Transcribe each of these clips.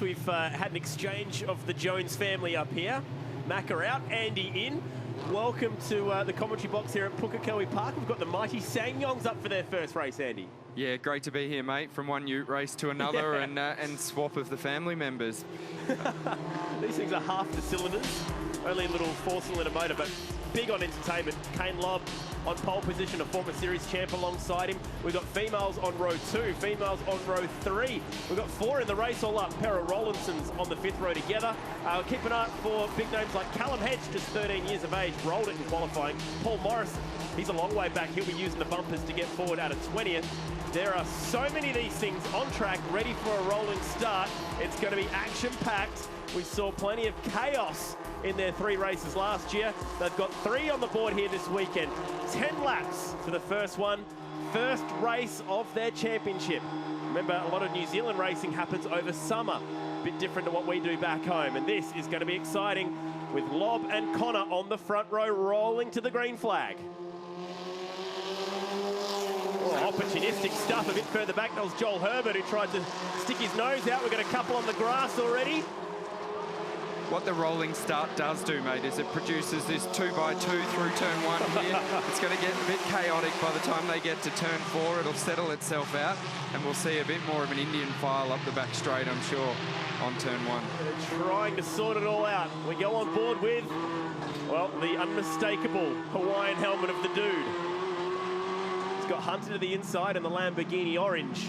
We've had an exchange of the Jones family up here. Macca out, Andy in. Welcome to the commentary box here at Pukekohe Park. We've got the mighty Sangyongs up for their first race, Andy. Yeah, great to be here, mate. From one ute race to another, and swap of the family members. These things are half the cylinders. Only a little four-cylinder motor, but big on entertainment. Kane Lobb on pole position, a former series champ alongside him. We've got females on row 2, females on row 3. We've got 4 in the race all up. Pair of Rollinsons on the 5th row together. Keep an eye out for big names like Callum Hedge, just 13 years of age, rolled it in qualifying. Paul Morrison, he's a long way back. He'll be using the bumpers to get forward out of 20th. There are so many of these things on track, ready for a rolling start. It's going to be action-packed. We saw plenty of chaos in their 3 races last year. They've got 3 on the board here this weekend. 10 laps for the first one. First race of their championship. Remember, a lot of New Zealand racing happens over summer. A bit different to what we do back home. And this is going to be exciting with Lobb and Connor on the front row rolling to the green flag. Oh, opportunistic stuff a bit further back. That was Joel Herbert who tried to stick his nose out. We've got a couple on the grass already. What the rolling start does do, mate, is it produces this 2x2 through turn 1 here. It's going to get a bit chaotic by the time they get to turn 4. It'll settle itself out, and we'll see a bit more of an Indian file up the back straight, I'm sure, on turn 1. They're trying to sort it all out. We go on board with, well, the unmistakable Hawaiian helmet of the dude. He's got Hunter to the inside and the Lamborghini orange.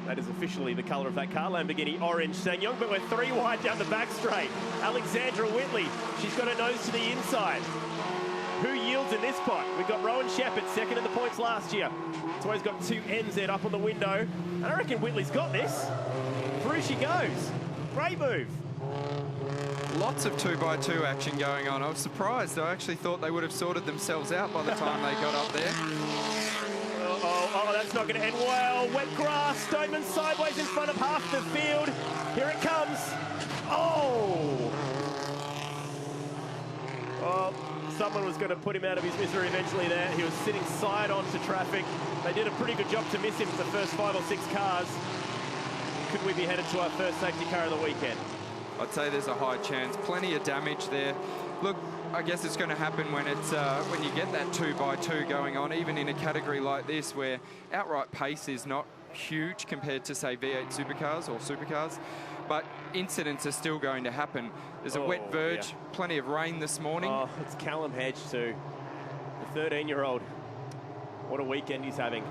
That is officially the colour of that car, Lamborghini orange Ssangyong, but we're 3 wide down the back straight. Alexandra Whitley, she's got her nose to the inside. Who yields in this spot? We've got Rowan Shepherd, second in the points last year. So he's got 2 NZ up on the window. And I reckon Whitley's got this. Through she goes. Great move. Lots of 2x2 action going on. I was surprised. I actually thought they would have sorted themselves out by the time they got up there. Oh, that's not going to end well. Wet grass, Stoneman sideways in front of half the field. Here it comes. Oh, someone was going to put him out of his misery eventually there. He was sitting side on to traffic. They did a pretty good job to miss him for the first 5 or 6 cars. Could we be headed to our first safety car of the weekend? I'd say there's a high chance. Plenty of damage there. Look, I guess it's going to happen when it's when you get that 2x2 going on, even in a category like this where outright pace is not huge compared to, say, V8 supercars or supercars, but incidents are still going to happen. There's a wet verge, plenty of rain this morning. Oh, it's Callum Hedge too, the 13-year-old. What a weekend he's having.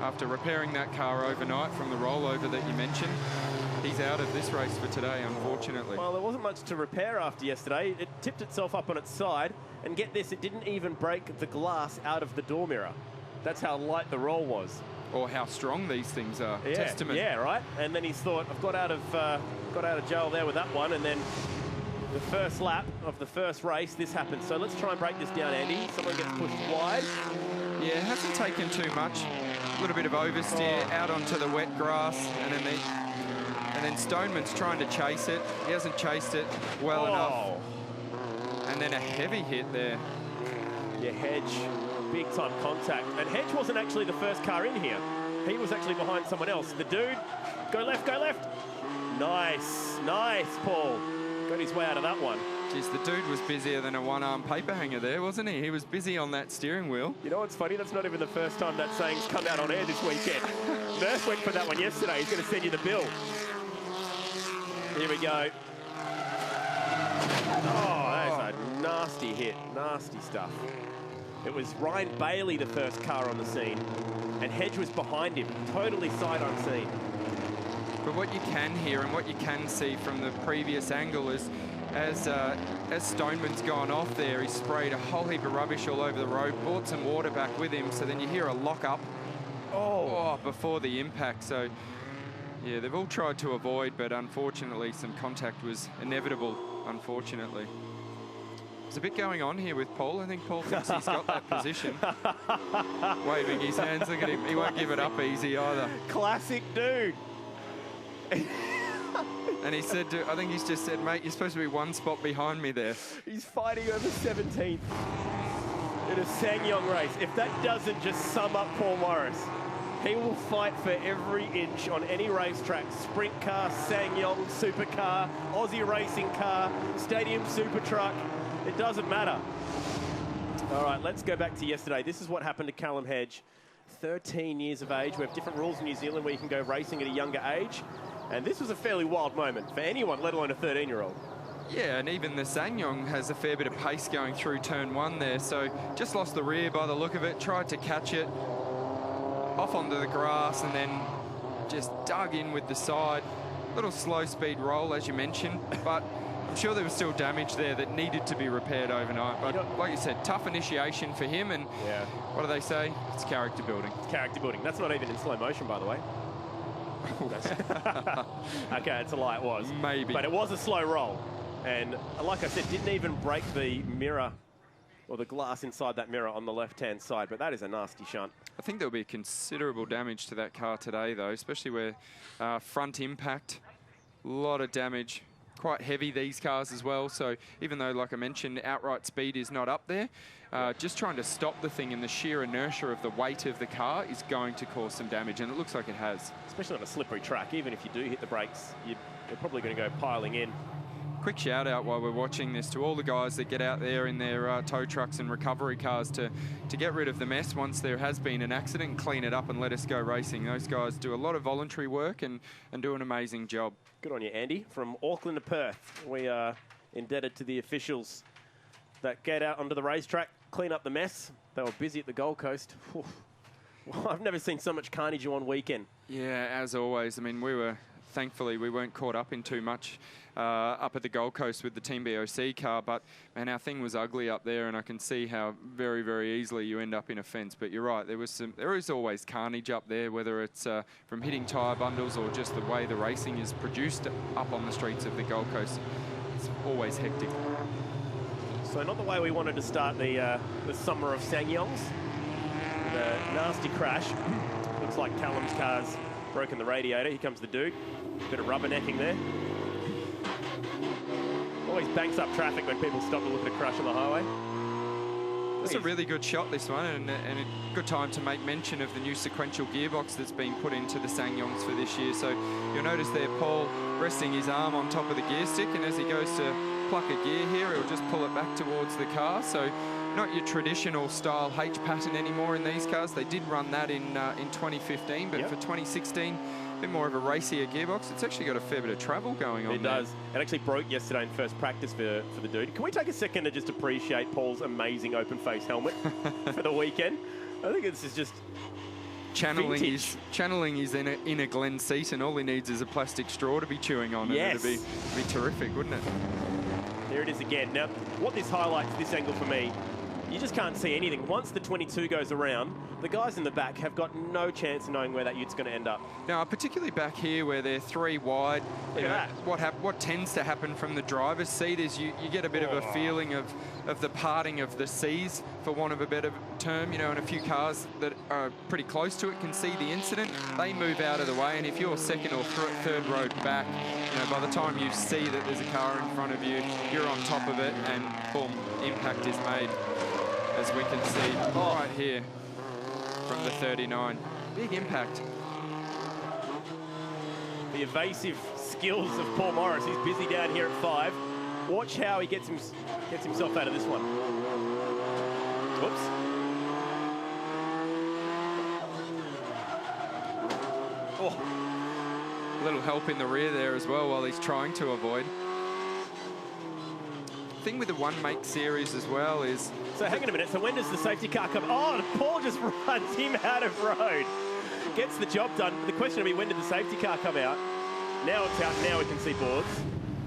After repairing that car overnight from the rollover that you mentioned, he's out of this race for today, unfortunately. Well, there wasn't much to repair after yesterday. It tipped itself up on its side, and get this, it didn't even break the glass out of the door mirror. That's how light the roll was. Or how strong these things are. Yeah, Testament. Yeah, right. And then he's thought, I've got out of jail there with that one, and then the first lap of the first race, this happened. So let's try and break this down, Andy. Someone gets pushed wide. Yeah, it hasn't taken too much. A little bit of oversteer out onto the wet grass, and then Stoneman's trying to chase it. He hasn't chased it well enough. And then a heavy hit there. Yeah, Hedge, big time contact. And Hedge wasn't actually the first car in here. He was actually behind someone else. The dude, go left, go left. Nice, nice, Paul. Got his way out of that one. Jeez, the dude was busier than a one-arm paper hanger there, wasn't he? He was busy on that steering wheel. You know what's funny? That's not even the first time that saying's come out on air this weekend. Nurse went for that one yesterday. He's going to send you the bill. Here we go. Oh, that is a nasty hit. Nasty stuff. It was Ryan Bailey, the first car on the scene, and Hedge was behind him, totally sight unseen. But what you can hear and what you can see from the previous angle is as Stoneman's gone off there, he sprayed a whole heap of rubbish all over the road, brought some water back with him, so then you hear a lock-up before the impact. So, yeah, they've all tried to avoid, but unfortunately some contact was inevitable, unfortunately. There's a bit going on here with Paul. I think Paul thinks he's got that position. Waving his hands, look at him. He won't give it up easy either. Classic dude. And he said, I think he's just said, mate, you're supposed to be 1 spot behind me there. He's fighting over 17th in a Ssangyong race. If that doesn't just sum up Paul Morris. He will fight for every inch on any racetrack. Sprint car, Ssangyong supercar, Aussie racing car, stadium super truck. It doesn't matter. All right, let's go back to yesterday. This is what happened to Callum Hedge. 13 years of age. We have different rules in New Zealand where you can go racing at a younger age. And this was a fairly wild moment for anyone, let alone a 13-year-old. Yeah, and even the Ssangyong has a fair bit of pace going through turn 1 there. So just lost the rear by the look of it, tried to catch it off onto the grass and then just dug in with the side. Little slow speed roll, as you mentioned, but I'm sure there was still damage there that needed to be repaired overnight. But like you said, tough initiation for him, and what do they say? It's character building. It's character building. That's not even in slow motion, by the way. Okay, it's a lie, it was. Maybe. But it was a slow roll. And like I said, didn't even break the mirror or the glass inside that mirror on the left-hand side. But that is a nasty shunt. I think there'll be considerable damage to that car today, though, especially where front impact, a lot of damage. Quite heavy, these cars as well. So even though, like I mentioned, outright speed is not up there, just trying to stop the thing in the sheer inertia of the weight of the car is going to cause some damage, and it looks like it has. Especially on a slippery track. Even if you do hit the brakes, you're probably going to go piling in. Quick shout out while we're watching this to all the guys that get out there in their tow trucks and recovery cars to get rid of the mess once there has been an accident, clean it up and let us go racing. Those guys do a lot of voluntary work and do an amazing job. Good on you, Andy. From Auckland to Perth, we are indebted to the officials that get out onto the racetrack, clean up the mess. They were busy at the Gold Coast. Well, I've never seen so much carnage in one weekend. Yeah, as always. I mean, thankfully, we weren't caught up in too much up at the Gold Coast with the Team BOC car, but man, our thing was ugly up there, and I can see how very, very easily you end up in a fence. But you're right, there is always carnage up there, whether it's from hitting tyre bundles or just the way the racing is produced up on the streets of the Gold Coast. It's always hectic. So not the way we wanted to start the summer of Ssangyongs. The nasty crash. Looks like Callum's car's broken the radiator. Here comes the dude. Bit of rubbernecking there. Always banks up traffic when people stop to look at a crash on the highway. It's a really good shot, this one, and a good time to make mention of the new sequential gearbox that's been put into the Sangyongs for this year. So you'll notice there Paul resting his arm on top of the gear stick, and as he goes to pluck a gear here, he'll just pull it back towards the car. So not your traditional style H pattern anymore in these cars. They did run that in 2015, but for 2016, a bit more of a racier gearbox. It's actually got a fair bit of travel going on. It does. It actually broke yesterday in first practice for the dude. Can we take a second to just appreciate Paul's amazing open face helmet for the weekend? I think this is just channeling his inner Glenn Seaton. All he needs is a plastic straw to be chewing on. Yes. And it'd be terrific, wouldn't it? There it is again. Now, what this highlights, this angle for me, you just can't see anything. Once the 22 goes around, the guys in the back have got no chance of knowing where that Ute's going to end up. Now, particularly back here where they're 3 wide, Look at that. What tends to happen from the driver's seat is you get a bit of a feeling of the parting of the seas, for want of a better term, and a few cars that are pretty close to it can see the incident. They move out of the way, and if you're second or third row back, by the time you see that there's a car in front of you, you're on top of it, and boom, impact is made. As we can see right here from the 39. Big impact. The evasive skills of Paul Morris. He's busy down here at 5. Watch how he gets himself out of this one. Whoops. Oh. A little help in the rear there as well while he's trying to avoid. The thing with the one make series as well is... So hang on a minute, so when does the safety car come? Oh, Paul just runs him out of road. Gets the job done. The question will be, when did the safety car come out? Now it's out, now we can see boards.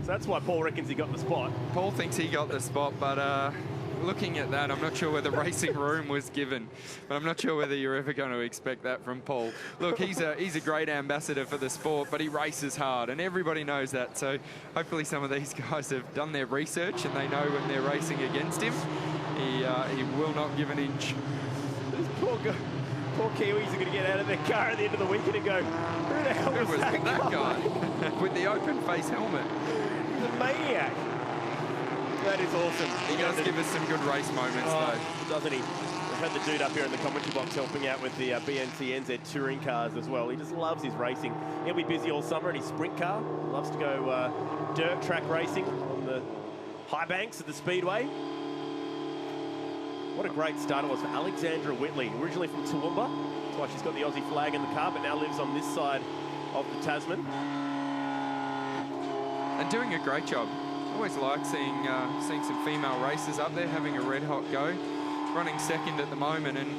So that's why Paul reckons he got the spot. Paul thinks he got the spot, but looking at that, I'm not sure whether racing room was given, but I'm not sure whether you're ever going to expect that from Paul. Look, he's a great ambassador for the sport, but he races hard, and everybody knows that. So hopefully some of these guys have done their research and they know when they're racing against him. He will not give an inch. These poor Kiwis are going to get out of their car at the end of the weekend and go, who the hell was that guy? With the open face helmet. He's a maniac. That is awesome. He does give us some good race moments, though. Doesn't he? We've had the dude up here in the commentary box helping out with the BNT NZ touring cars as well. He just loves his racing. He'll be busy all summer in his sprint car. Loves to go dirt track racing on the high banks of the Speedway. What a great start it was for Alexandra Whitley, originally from Toowoomba. That's why she's got the Aussie flag in the car, but now lives on this side of the Tasman. And doing a great job. Always like seeing some female racers up there having a red hot go. Running second at the moment, and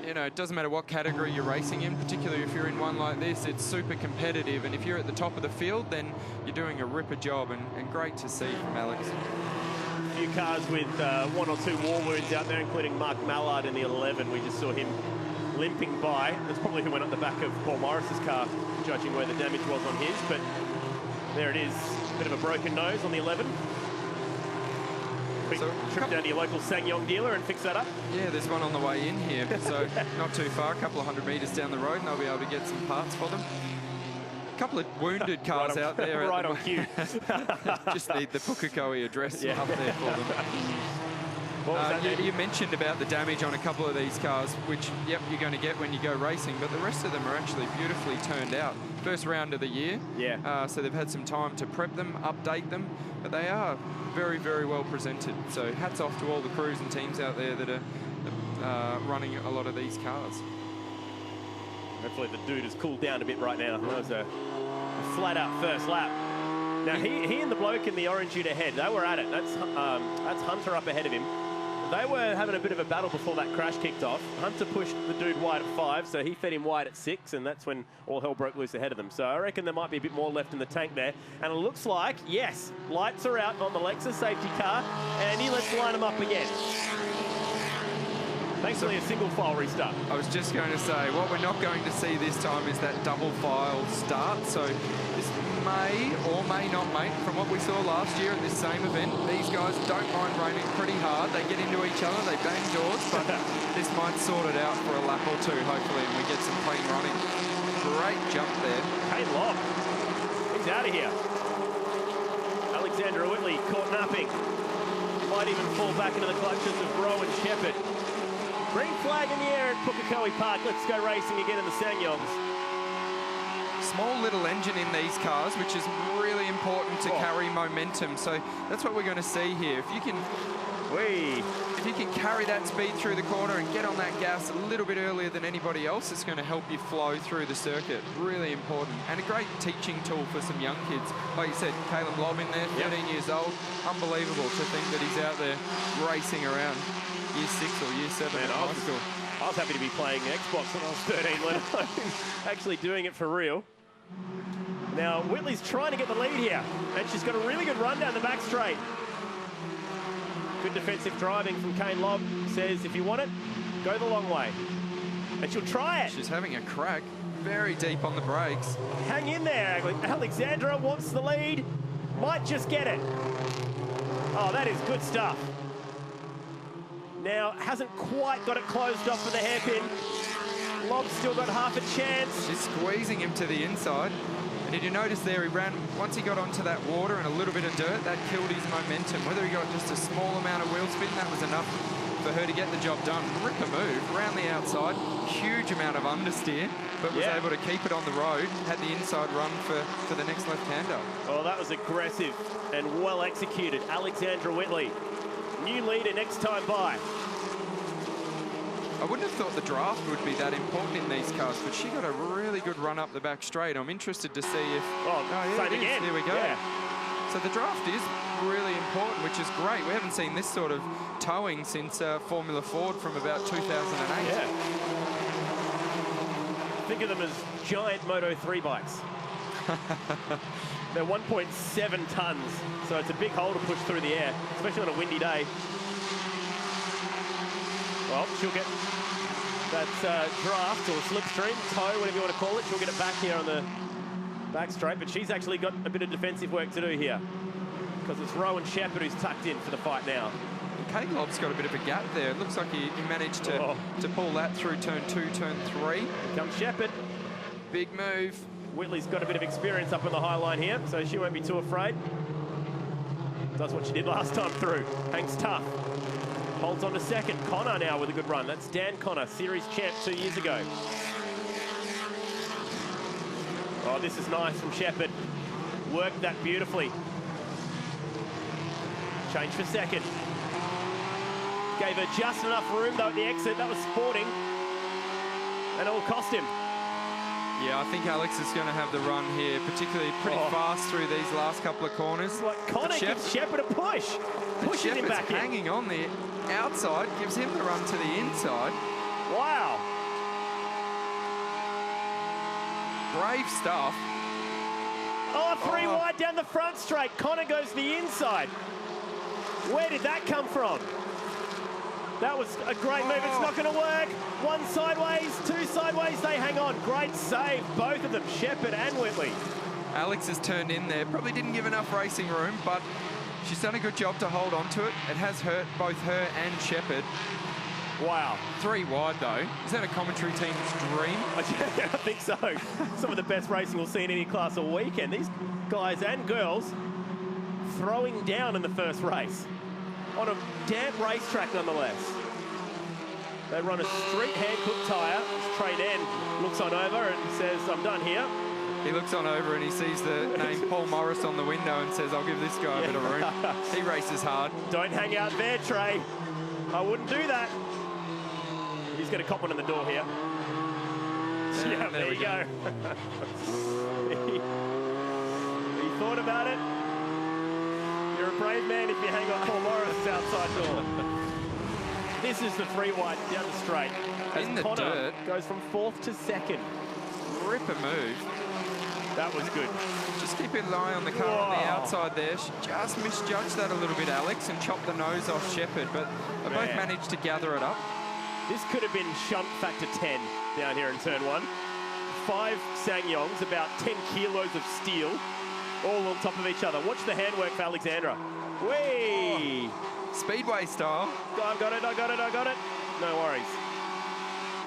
you know, it doesn't matter what category you're racing in, particularly if you're in one like this, it's super competitive, and if you're at the top of the field, then you're doing a ripper job, and great to see from Alex. A few cars with 1 or 2 war wounds out there, including Mark Mallard in the 11. We just saw him limping by. That's probably who went up the back of Paul Morris's car, judging where the damage was on his, but there it is. Bit of a broken nose on the 11. Quick trip down to your local Ssangyong dealer and fix that up. Yeah, there's one on the way in here, so not too far, a couple of 100 metres down the road, and they'll be able to get some parts for them. A couple of wounded cars out there. Right on cue. Just the Pukekohe address up there for them. You mentioned about the damage on a couple of these cars, which, yep, you're going to get when you go racing, but the rest of them are actually beautifully turned out. First round of the year, so they've had some time to prep them, update them, but they are very, very well presented. So hats off to all the crews and teams out there that are running a lot of these cars. Hopefully the dude has cooled down a bit right now. That was a flat-out first lap. Now, he and the bloke in the orange Ute ahead, they were at it. That's Hunter up ahead of him. They were having a bit of a battle before that crash kicked off. Hunter pushed the dude wide at 5, so he fed him wide at 6, and that's when all hell broke loose ahead of them. So I reckon there might be a bit more left in the tank there. And it looks like, yes, lights are out on the Lexus safety car. Andy, let's line them up again. Thankfully, a single file restart. I was just going to say, what we're not going to see this time is that double file start. So this may or may not make, from what we saw last year at this same event, these guys don't mind raining pretty hard. They get into each other, they bang doors, but this might sort it out for a lap or two, hopefully, and we get some clean running. Great jump there. Kane Lobb. He's out of here. Alexandra Whitley caught napping. Might even fall back into the clutches of Rowan Shepherd. Green flag in the air at Pukekohe Park. Let's go racing again in the Sangyongs. Small little engine in these cars, which is really important to carry momentum. So that's what we're going to see here. If you can carry that speed through the corner and get on that gas a little bit earlier than anybody else, it's going to help you flow through the circuit. Really important. And a great teaching tool for some young kids. Like you said, Caleb Lobb in there, 13 years old. Unbelievable to think that he's out there racing around year 6 or year 7 at high school. I was happy to be playing Xbox when I was 13, let alone actually doing it for real. Now, Whitley's trying to get the lead here, and she's got a really good run down the back straight. Good defensive driving from Kane Lobb. Says, if you want it, go the long way. And she'll try it. She's having a crack, very deep on the brakes. Hang in there, Alexandra wants the lead. Might just get it. Oh, that is good stuff. Now, hasn't quite got it closed off for the hairpin. Lobb's still got half a chance. She's squeezing him to the inside. And did you notice there, he ran, once he got onto that water and a little bit of dirt, that killed his momentum. Whether he got just a small amount of wheel spin, that was enough for her to get the job done. Ripper move around the outside, huge amount of understeer, but was able to keep it on the road, had the inside run for the next left-hander. Oh, that was aggressive and well executed. Alexandra Whitley, new leader next time by. I wouldn't have thought the draft would be that important in these cars, but she got a really good run up the back straight. I'm interested to see if... same again. Here we go. Yeah. So the draft is really important, which is great. We haven't seen this sort of towing since Formula Ford from about 2008. Yeah. Think of them as giant Moto3 bikes. They're 1.7 tons, so it's a big hole to push through the air, especially on a windy day. Well, she'll get that draft or slipstream, toe, whatever you want to call it. She'll get it back here on the back straight, but she's actually got a bit of defensive work to do here because it's Rowan Shepherd who's tucked in for the fight now. Kate Lobb's got a bit of a gap there. It looks like he managed to pull that through turn 2, turn 3. Here comes Shepherd. Big move. Whitley's got a bit of experience up on the high line here, so she won't be too afraid. Does what she did last time through. Hangs tough. Holds on to second. Connor now with a good run. That's Dan Connor, series champ 2 years ago. Oh, this is nice from Shepherd. Worked that beautifully. Change for second. Gave her just enough room though at the exit. That was sporting. And it will cost him. Yeah, I think Alex is going to have the run here, particularly pretty fast through these last couple of corners. Like Connor gives Shepherd a push. Pushes him back in. Hanging on the outside, gives him the run to the inside. Wow. Brave stuff. Oh, three wide down the front straight. Connor goes to the inside. Where did that come from? That was a great move. It's not going to work. One sideways, two sideways. They hang on. Great save, both of them, Shepherd and Whitley. Alex has turned in there. Probably didn't give enough racing room, but she's done a good job to hold on to it. It has hurt both her and Shepherd. Wow. Three wide, though. Is that a commentary team's dream? I think so. Some of the best racing we'll see in any class all weekend. These guys and girls throwing down in the first race. On a damp racetrack, nonetheless. They run a street hand-cooked tyre. Straight end looks on over and says, I'm done here. He looks on over and he sees the name Paul Morris on the window and says, I'll give this guy a bit of room. He races hard. Don't hang out there, Trey. I wouldn't do that. He's going to cop one in the door here. Yeah, there you go. He thought about it. You're a brave man if you hang on Paul Morris' outside door. This is the three wide down the straight. In the Connor dirt. Goes from fourth to second. Ripper move. That was good. Just keep an eye on the car on the outside there. She just misjudged that a little bit, Alex, and chopped the nose off Shepherd, but they both managed to gather it up. This could have been shunt factor 10 down here in turn one. 5 Sangyongs, about 10 kilos of steel, all on top of each other. Watch the handwork for Alexandra. Whee! Speedway style. I got it. No worries.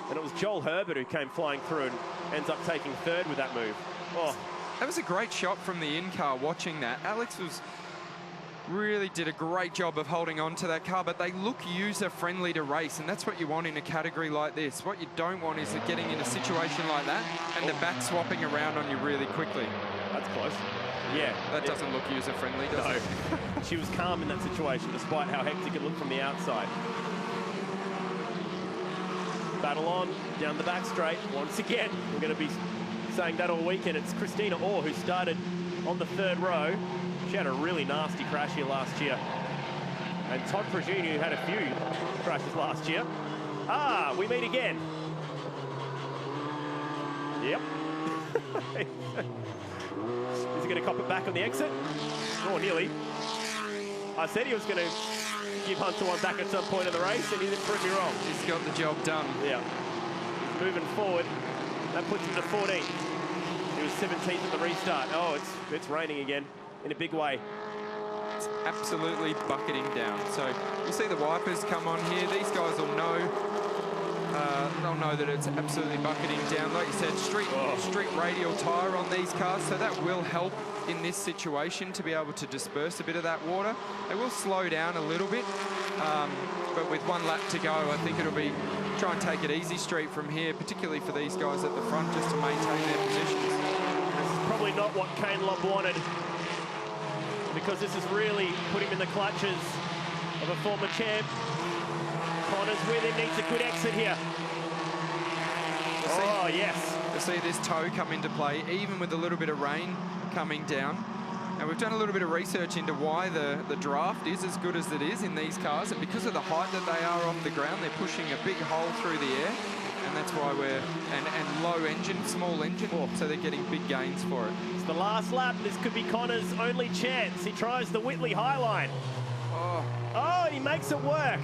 And it was Joel Herbert who came flying through and ends up taking third with that move. Oh, that was a great shot from the in-car watching that. Alex really did a great job of holding on to that car, but they look user-friendly to race, and that's what you want in a category like this. What you don't want is getting in a situation like that and the back swapping around on you really quickly. That's close. Yeah. That doesn't look user-friendly, does it? She was calm in that situation, despite how hectic it looked from the outside. Battle on, down the back straight. Once again, we're going to be saying that all weekend. It's Christina Orr who started on the third row. She had a really nasty crash here last year. And Todd Progini, who had a few crashes last year. Ah, we meet again. Yep. Is he going to cop it back on the exit? Oh, nearly. I said he was going to give Hunter one back at some point in the race, and he didn't prove me wrong. He's got the job done. Yeah. He's moving forward. That puts him to 14th. He was 17th at the restart. Oh, it's raining again in a big way. It's absolutely bucketing down. So you see the wipers come on here. These guys will know. They'll know that it's absolutely bucketing down. Like you said, street radial tyre on these cars, so that will help in this situation to be able to disperse a bit of that water. They will slow down a little bit, but with one lap to go, I think it'll be try and take it easy straight from here, particularly for these guys at the front, just to maintain their positions. This is probably not what Kane Lobb wanted, because this is really put him in the clutches of a former champ. Connor's with him, needs a good exit here. Oh, yes. You'll see this toe come into play, even with a little bit of rain coming down. And we've done a little bit of research into why the draft is as good as it is in these cars. And because of the height that they are off the ground, they're pushing a big hole through the air. And that's why and low engine, small engine, so they're getting big gains for it. It's the last lap. This could be Connor's only chance. He tries the Whitley High Line. Oh, he makes it work.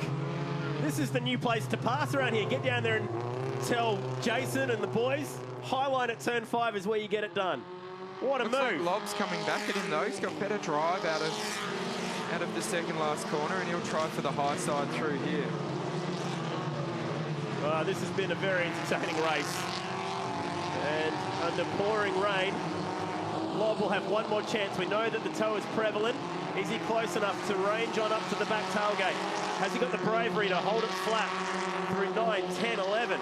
This is the new place to pass around here. Get down there and tell Jason and the boys, High Line at turn 5 is where you get it done. What a move. Like Lobb's coming back at him though. He's got better drive out of the second last corner, and he'll try for the high side through here. This has been a very entertaining race. And under pouring rain, Lobb will have one more chance. We know that the toe is prevalent. Is he close enough to range on up to the back tailgate? Has he got the bravery to hold it flat through 9, 10, 11?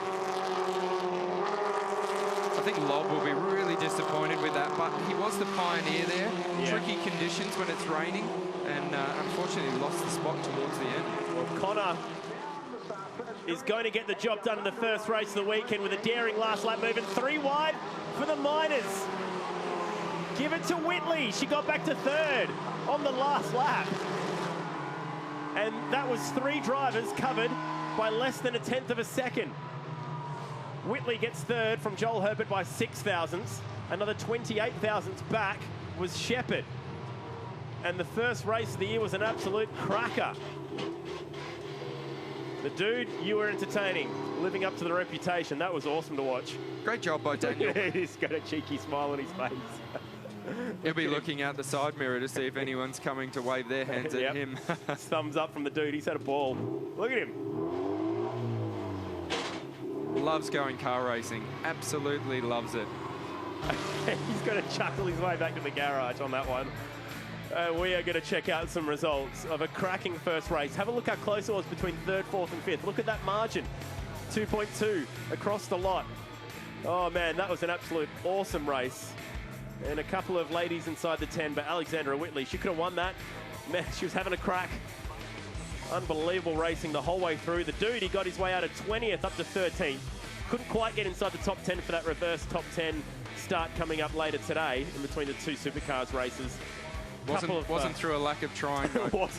I think Lob will be really disappointed with that, but he was the pioneer there. Yeah. Tricky conditions when it's raining, and unfortunately lost the spot towards the end. Well, Connor is going to get the job done in the first race of the weekend with a daring last lap move, and 3 wide for the Miners. Give it to Whitley. She got back to 3rd on the last lap. And that was 3 drivers covered by less than 1/10 of a second. Whitley gets 3rd from Joel Herbert by 6 thousandths. Another 28 thousandths back was Shepherd. And the first race of the year was an absolute cracker. The dude, you were entertaining, living up to the reputation. That was awesome to watch. Great job by Daniel. He's got a cheeky smile on his face. He'll be looking out the side mirror to see if anyone's coming to wave their hands at him. Thumbs up from the dude. He's had a ball. Look at him. Loves going car racing. Absolutely loves it. He's going to chuckle his way back to the garage on that one. We are going to check out some results of a cracking first race. Have a look how close it was between 3rd, 4th and 5th. Look at that margin. 2.2 across the lot. Oh, man, that was an absolute awesome race. And a couple of ladies inside the 10, but Alexandra Whitley, she could have won that. Man, she was having a crack. Unbelievable racing the whole way through. The dude, he got his way out of 20th up to 13th. Couldn't quite get inside the top 10 for that reverse top 10 start coming up later today in between the 2 supercars races. Wasn't through a lack of trying.